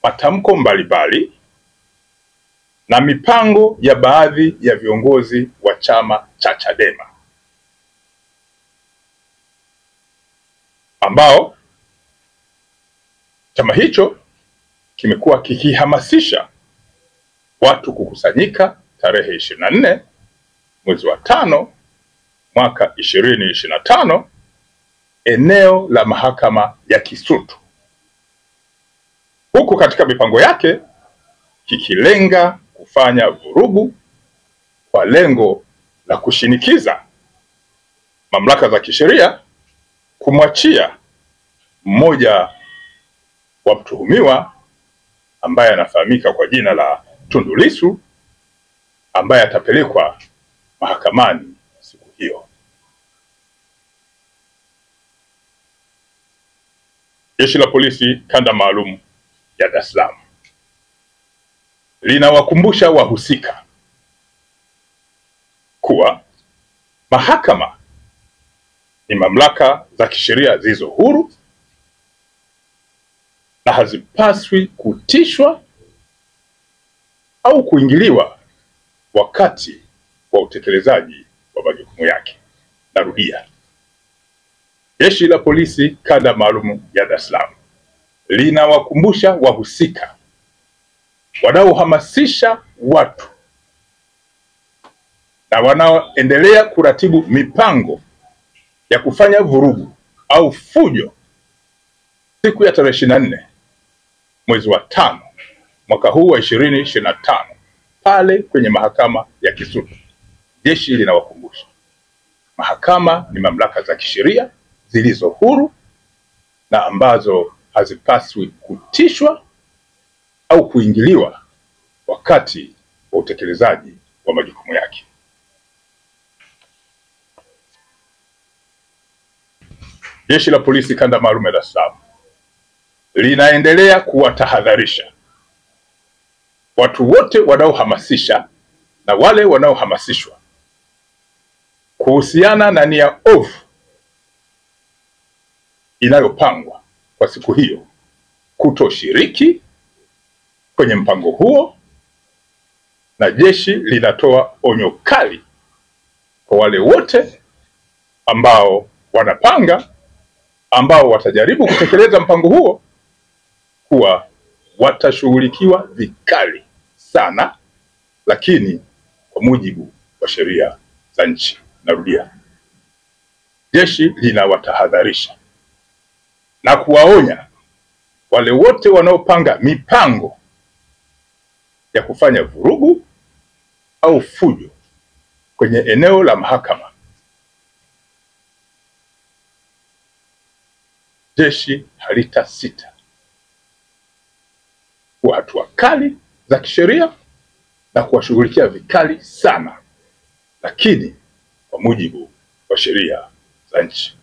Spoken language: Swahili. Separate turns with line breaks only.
matamko mbalimbali na mipango ya baadhi ya viongozi wa chama cha Chadema ambao chama hicho kimekuwa kikihamasisha watu kukusanyika tarehe 24 mwezi wa 5 mwaka 2025 eneo la mahakama ya Kisutu, huku katika mipango yake kikilenga kufanya vurugu kwa lengo la kushinikiza mamlaka za kisheria kumwachia mmoja wa mtuhumiwa ambaye anafahamika kwa jina la Tundu Lissu, ambaye atapelekwa mahakamani siku hiyo. Jeshi la Polisi Kanda Maalum ya Dar es Salaam linawakumbusha wahusika kuwa mahakama ni mamlaka za kisheria zilizo huru na hazipaswi kutishwa au kuingiliwa wakati wa utekelezaji wa majukumu yake. Narudia, Jeshi la Polisi Kanda Maalum ya Dar es Salaam linawakumbusha wahusika wanaohamasisha watu na wanaoendelea kuratibu mipango ya kufanya vurugu au fujo siku ya tarehe 24 mwezi wa 5 mwaka huu wa 2025 pale kwenye mahakama ya Kisutu. Jeshi linawakumbusha mahakama ni mamlaka za kisheria zilizo huru na ambazo hazipaswi kutishwa au kuingiliwa wakati wa utekelezaji wa majukumu yake. Jeshi la Polisi Kanda Maalum ya Dar es Salaam linaendelea kuwatahadharisha watu wote wanaohamasisha na wale wanaohamasishwa kuhusiana na nia ovu inayopangwa kwa siku hiyo kutoshiriki kwenye mpango huo, na jeshi linatoa onyo kali kwa wale wote ambao wanapanga, ambao watajaribu kutekeleza mpango huo, kuwa watashughulikiwa vikali sana, lakini kwa mujibu wa sheria za nchi. Narudia, jeshi linawatahadharisha na kuwaonya wale wote wanaopanga mipango ya kufanya vurugu au fujo kwenye eneo la mahakama. Jeshi halitasita kwa hatua kali za kisheria na kuwashughulikia vikali sana, lakini kwa mujibu wa sheria za nchi.